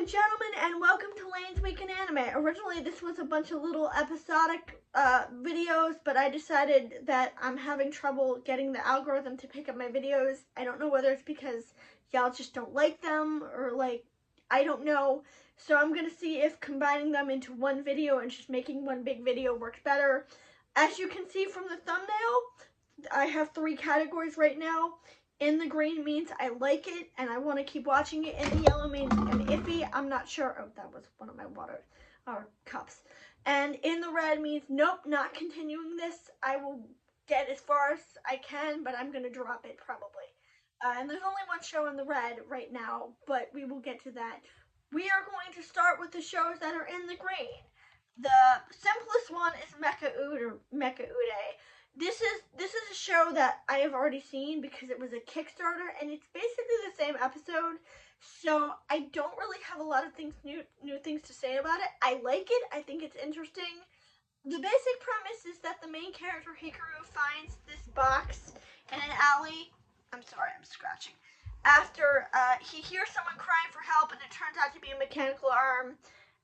and gentlemen, and welcome to Laine's Week in Anime. Originally, this was a bunch of little episodic videos, but I decided that I'm having trouble getting the algorithm to pick up my videos. I don't know whether it's because y'all just don't like them, or I don't know. So I'm gonna see if combining them into one video and just making one big video works better. As you can see from the thumbnail, I have 3 categories right now. In the green means I like it and I want to keep watching it. In the yellow means I'm iffy. I'm not sure. Oh, that was one of my water cups. And in the red means nope, not continuing this. I will get as far as I can, but I'm going to drop it probably. And there's only one show in the red right now, but we will get to that. We are going to start with the shows that are in the green. The simplest one is Mecha Ude or Mecha Ude. This is a show that I have already seen because it was a Kickstarter, and it's basically the same episode. So I don't really have a lot of new things to say about it. I like it. I think it's interesting. The basic premise is that the main character Hikaru finds this box in an alley. I'm sorry, I'm scratching. After he hears someone crying for help, and it turns out to be a mechanical arm.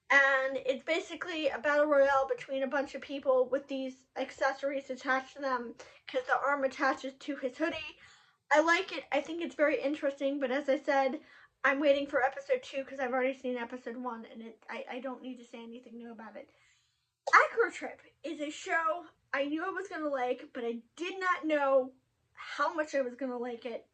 And it's basically a battle royale between a bunch of people with these accessories attached to them because the arm attaches to his hoodie. I like it. I think it's very interesting, but as I said, I'm waiting for episode 2 because I've already seen episode 1, and I don't need to say anything new about it. Acro Trip is a show I knew I was going to like, but I did not know how much I was going to like it,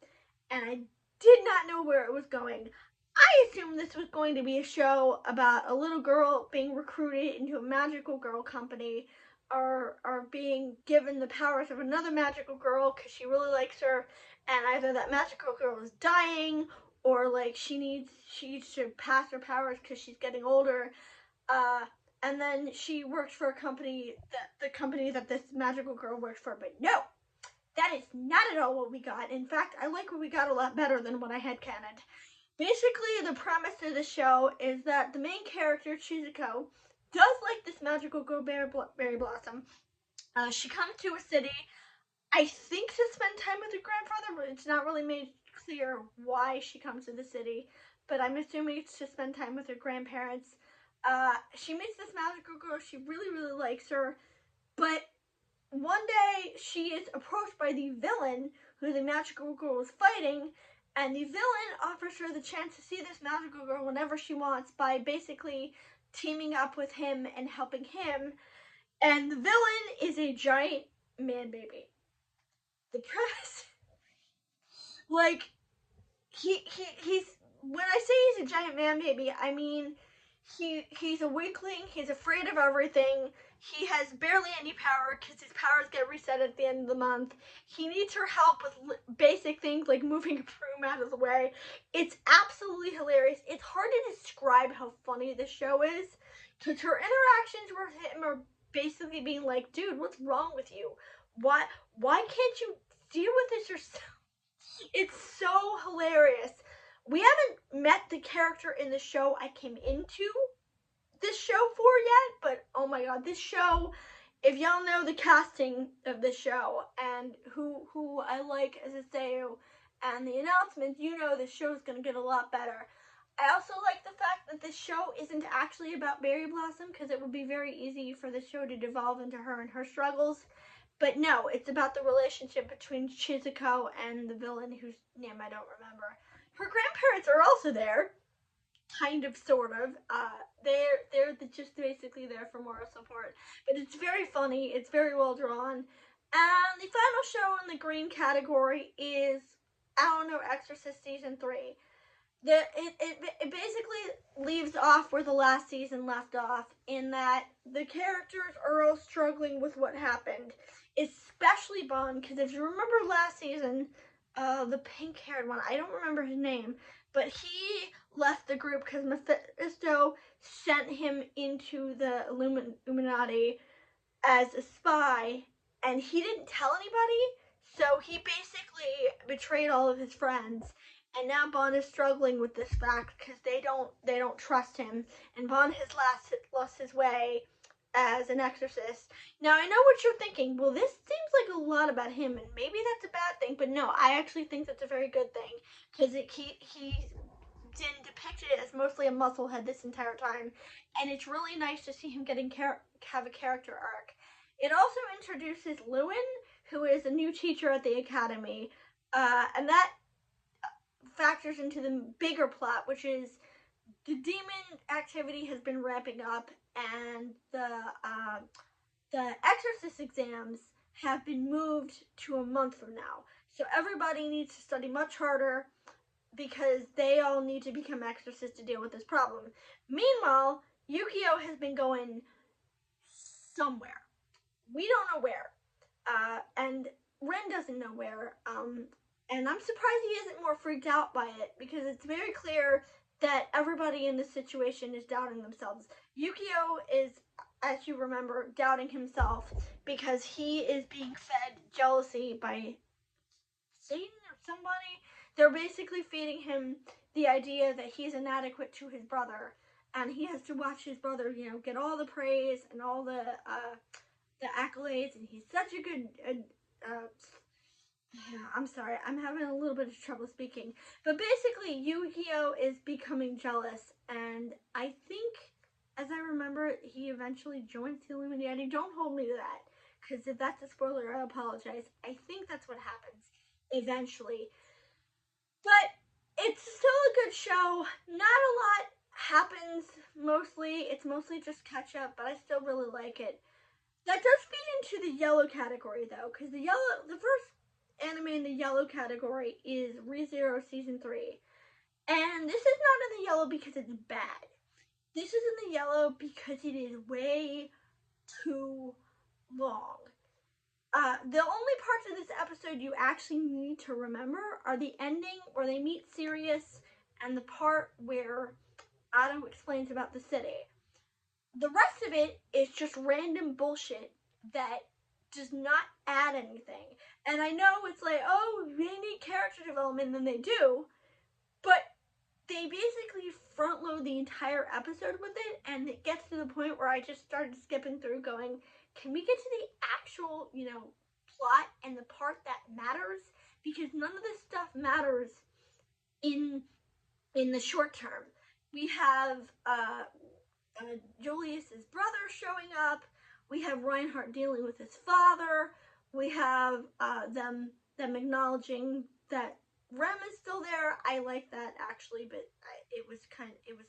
and I did not know where it was going. I assumed this was going to be a show about a little girl being recruited into a magical girl company, or being given the powers of another magical girl because she really likes her, and either that magical girl is dying, or she needs to pass her powers because she's getting older. And then she works for a company, the company that this magical girl works for. But no, that is not at all what we got. In fact, I like what we got a lot better than what I had cannoned. Basically, the premise of the show is that the main character, Chizuko, does like this magical girl, Berry Blossom. She comes to a city, I think, to spend time with her grandfather, but it's not really made clear why she comes to the city. But I'm assuming it's to spend time with her grandparents. She meets this magical girl. She really, really likes her. But one day, she is approached by the villain who the magical girl is fighting. And the villain offers her the chance to see this magical girl whenever she wants by basically teaming up with him and helping him. And the villain is a giant man baby. The premise, he's, when I say he's a giant man baby, I mean he's a weakling. He's afraid of everything. He has barely any power because his powers get reset at the end of the month. He needs her help with basic things like moving a broom out of the way. It's absolutely hilarious. It's hard to describe how funny this show is because her interactions with him are basically being like, dude, what's wrong with you? Why can't you deal with this yourself? It's so hilarious. We haven't met the character in the show I came into this show for yet, but oh my god, this show, if y'all know the casting of this show and who I like as a Seiyu and the announcements, you know this show is going to get a lot better. I also like the fact that this show isn't actually about Berry Blossom because it would be very easy for the show to devolve into her and her struggles. But no, it's about the relationship between Chizuko and the villain whose name I don't remember. Her grandparents are also there, kind of, sort of. They're just basically there for moral support. But it's very funny. It's very well drawn. And the final show in the green category is Aono Exorcist Season 3. It basically leaves off where the last season left off, in that the characters are all struggling with what happened. Especially Bon, because if you remember last season, the pink-haired one, I don't remember his name, but he left the group because Mephisto sent him into the Illuminati as a spy, and he didn't tell anybody, so he basically betrayed all of his friends. And now Bon is struggling with this fact because they don't trust him, and Bon has lost his way as an exorcist. Now, I know what you're thinking. Well, this seems like a lot about him, and maybe that's a bad thing. But no, I actually think that's a very good thing because he didn't depict it as mostly a musclehead this entire time, and it's really nice to see him have a character arc. It also introduces Lewin, who is a new teacher at the academy, and that factors into the bigger plot, which is the demon activity has been ramping up, and the exorcist exams have been moved to a month from now. So everybody needs to study much harder because they all need to become exorcists to deal with this problem. Meanwhile, Yukio has been going somewhere. We don't know where. And Ren doesn't know where. And I'm surprised he isn't more freaked out by it because it's very clear that everybody in this situation is doubting themselves. Yukio is, as you remember, doubting himself because he is being fed jealousy by Satan or somebody. They're basically feeding him the idea that he's inadequate to his brother, and he has to watch his brother, get all the praise and all the accolades, and he's such a good. I'm sorry, I'm having a little bit of trouble speaking, but basically, Yukio is becoming jealous, and I think, as I remember, he eventually joins the Illuminati. Don't hold me to that, because if that's a spoiler, I apologize. I think that's what happens eventually. But it's still a good show. Not a lot happens mostly. It's mostly just catch up, but I still really like it. That does feed into the yellow category though, because the first anime in the yellow category is ReZero Season 3. And this is not in the yellow because it's bad. This is in the yellow because it is way too long. The only parts of this episode you actually need to remember are the ending where they meet Sirius and the part where Otto explains about the city. The rest of it is just random bullshit that does not add anything. And I know it's like, oh, they need character development, and they do, but they basically front load the entire episode with it, and it gets to the point where I just started skipping through going, can we get to the actual, plot and the part that matters? Because none of this stuff matters in the short term. We have Julius's brother showing up. We have Reinhardt dealing with his father. We have them acknowledging that Rem is still there. I like that actually, but it was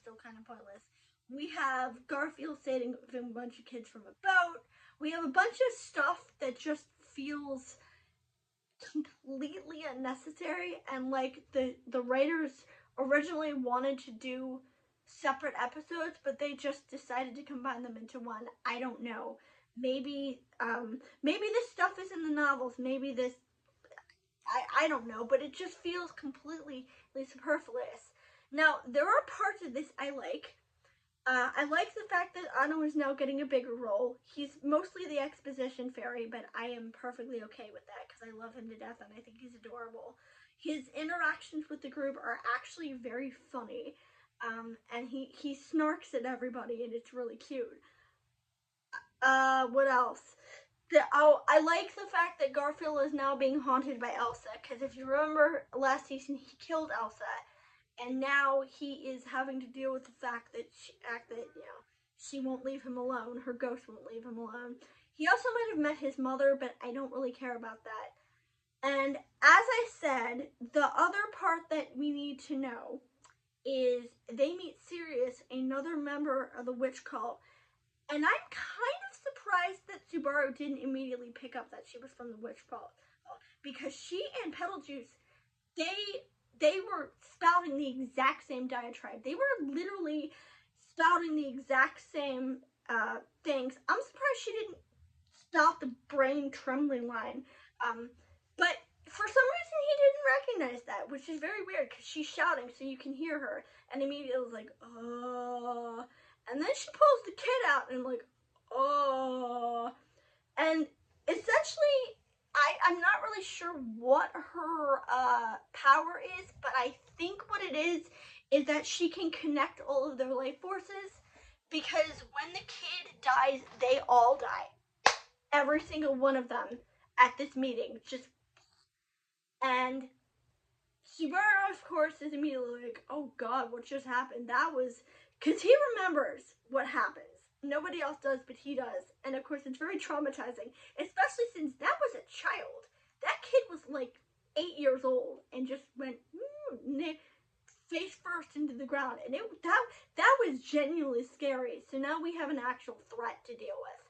still kind of pointless. We have Garfield saving a bunch of kids from a boat. We have a bunch of stuff that just feels completely unnecessary, and like the writers originally wanted to do separate episodes, but they just decided to combine them into one. I don't know. Maybe this stuff is in the novels. Maybe this, I don't know, but it just feels completely superfluous. Now, there are parts of this I like. I like the fact that Anno is now getting a bigger role. He's mostly the exposition fairy, but I am perfectly okay with that because I love him to death and I think he's adorable. His interactions with the group are actually very funny, and he snarks at everybody and it's really cute. What else? I like the fact that Garfield is now being haunted by Elsa, because if you remember last season, he killed Elsa, and now he is having to deal with the fact that she won't leave him alone. Her ghost won't leave him alone. He also might have met his mother, but I don't really care about that. And as I said, the other part that we need to know is they meet Sirius, another member of the witch cult, and I'm kind of surprised that Subaru didn't immediately pick up that she was from the witch cult, because she and Petaljuice, they were spouting the exact same diatribe. They were literally spouting the exact same things. I'm surprised she didn't spout the brain trembling line. But for some reason he didn't recognize that, which is very weird because she's shouting so you can hear her, and immediately was like, oh. And then she pulls the kid out and I'm like, oh. And essentially, I'm not really sure what her power is, but I think what it is that she can connect all of their life forces, because when the kid dies, they all die. Every single one of them at this meeting. And Subaru, of course, is immediately like, oh god, what just happened? That was, because he remembers what happens. Nobody else does, but he does. And of course, it's very traumatizing, especially since that was a child. That kid was like 8 years old and just went face first into the ground. And that was genuinely scary. So now we have an actual threat to deal with.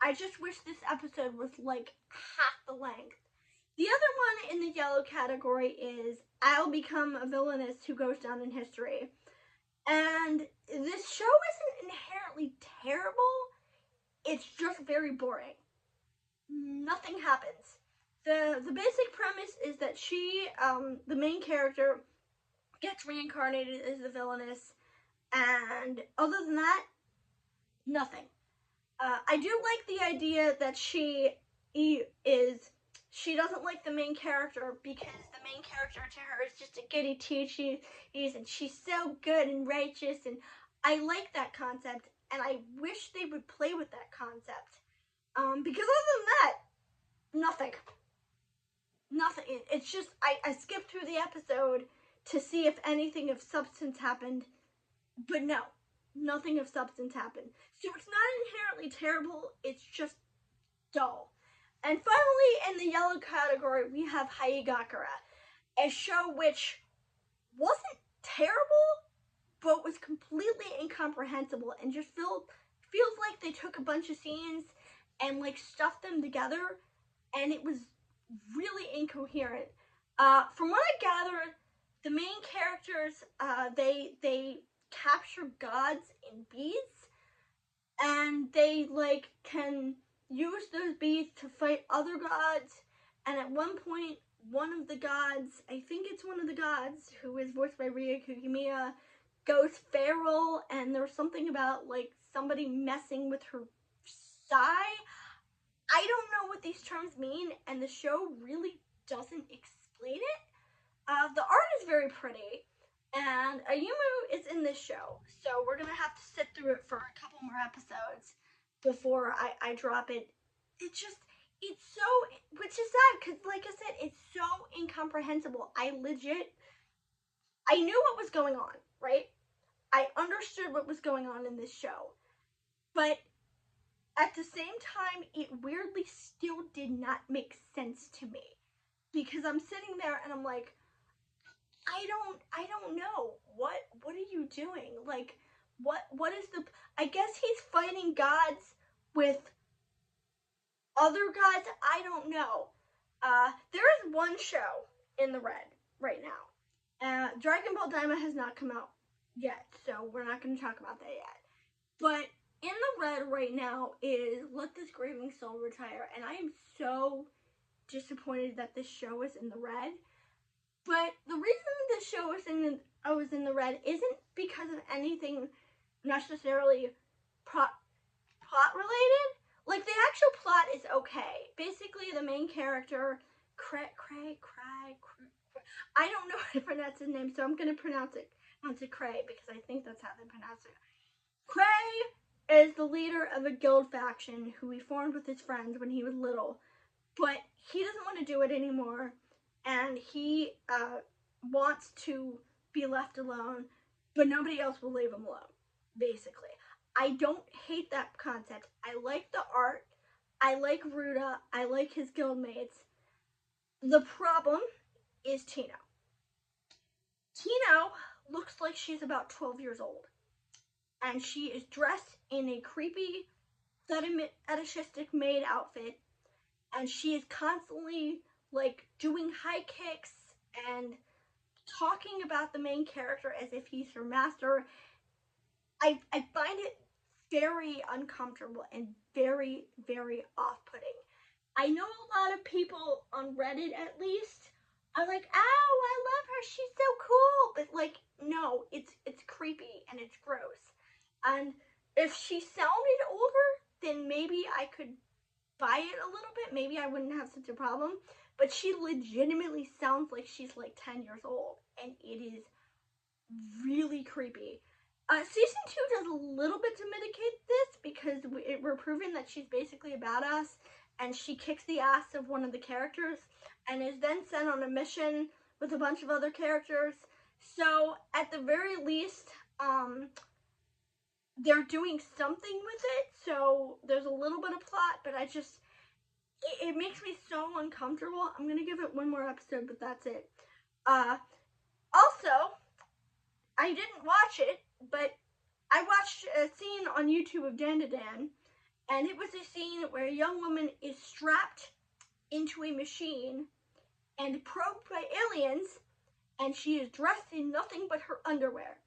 I just wish this episode was like half the length. The other one in the yellow category is I'll Become a Villainess Who Goes Down in History. And this show isn't inherently terrible, it's just very boring. Nothing happens. The basic premise is that she, the main character, gets reincarnated as the villainess, and other than that, nothing. I do like the idea that she doesn't like the main character because the main character to her is just a goody two-shoes and she's so good and righteous, and I like that concept, and I wish they would play with that concept. Because other than that, nothing. It's just I skipped through the episode to see if anything of substance happened, but no, nothing of substance happened. So it's not inherently terrible, it's just dull. And finally, in the yellow category, we have Haigakura, a show which wasn't terrible, but was completely incomprehensible and just feels like they took a bunch of scenes and like stuffed them together, and it was really incoherent. From what I gathered, the main characters they capture gods in beads, and they like can use those beads to fight other gods. And at one point, one of the gods, I think it's one of the gods who is voiced by Ria Kugimiya, goes feral, and there's something about like somebody messing with her thigh. I don't know what these terms mean, and the show really doesn't explain it. The art is very pretty, and Ayumu is in this show, so we're gonna have to sit through it for a couple more episodes before I drop it. It's so, which is sad, because like I said, it's so incomprehensible. I knew what was going on, right? I understood what was going on in this show, but at the same time, it weirdly still did not make sense to me, because I'm sitting there and I'm like, I don't know. What are you doing? Like, what is the, I guess he's fighting gods with other gods? I don't know. There is one show in the red right now. Dragon Ball Daima has not come out yet, so we're not going to talk about that yet. But in the red right now is Let This Grieving Soul Retire, and I am so disappointed that this show is in the red. But the reason this show was in the red isn't because of anything necessarily plot related. Like, the actual plot is okay. Basically, the main character, Craig, I don't know how to pronounce his name, so I'm going to pronounce it Craig, because I think that's how they pronounce it. Craig is the leader of a guild faction who he formed with his friends when he was little, but he doesn't want to do it anymore, and he wants to be left alone, but nobody else will leave him alone, basically. I don't hate that concept. I like the art. I like Ruda. I like his guildmates. The problem is Tino. Tino looks like she's about 12 years old, and she is dressed in a creepy fetishistic maid outfit, and she is constantly like doing high kicks and talking about the main character as if he's her master. I find it very uncomfortable and very, very off-putting. I know a lot of people on Reddit, at least, are like, "Oh, I love her, she's so cool," but like, no, it's creepy and it's gross. And if she sounded older, then maybe I could buy it a little bit. Maybe I wouldn't have such a problem. But she legitimately sounds like she's like 10 years old, and it is really creepy. Season 2 does a little bit to mitigate this, because we're proving that she's basically a badass, and she kicks the ass of one of the characters, and is then sent on a mission with a bunch of other characters. So at the very least, they're doing something with it. So there's a little bit of plot, but it makes me so uncomfortable. I'm gonna give it one more episode, but that's it. Also, I didn't watch it, but I watched a scene on YouTube of Dan to Dan, and it was a scene where a young woman is strapped into a machine and probed by aliens, and she is dressed in nothing but her underwear.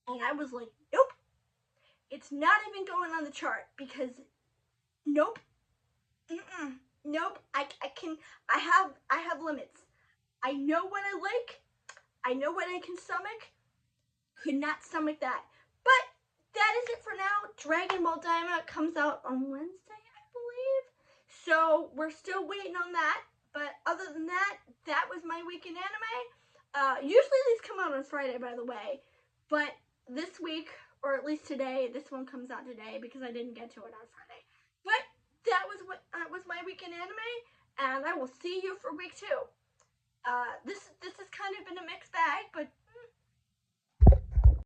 And I was like, nope, it's not even going on the chart, because nope, nope. I have limits. I know what I like. I know what I can stomach. Could not stomach that. But that is it for now. Dragon Ball Daima comes out on Wednesday, I believe. So we're still waiting on that. But other than that, that was my week in anime. Usually these come out on Friday, by the way. But this week, or at least today, this one comes out today because I didn't get to it on Friday. But that was my week in anime, and I will see you for week 2. This has kind of been a mixed bag, but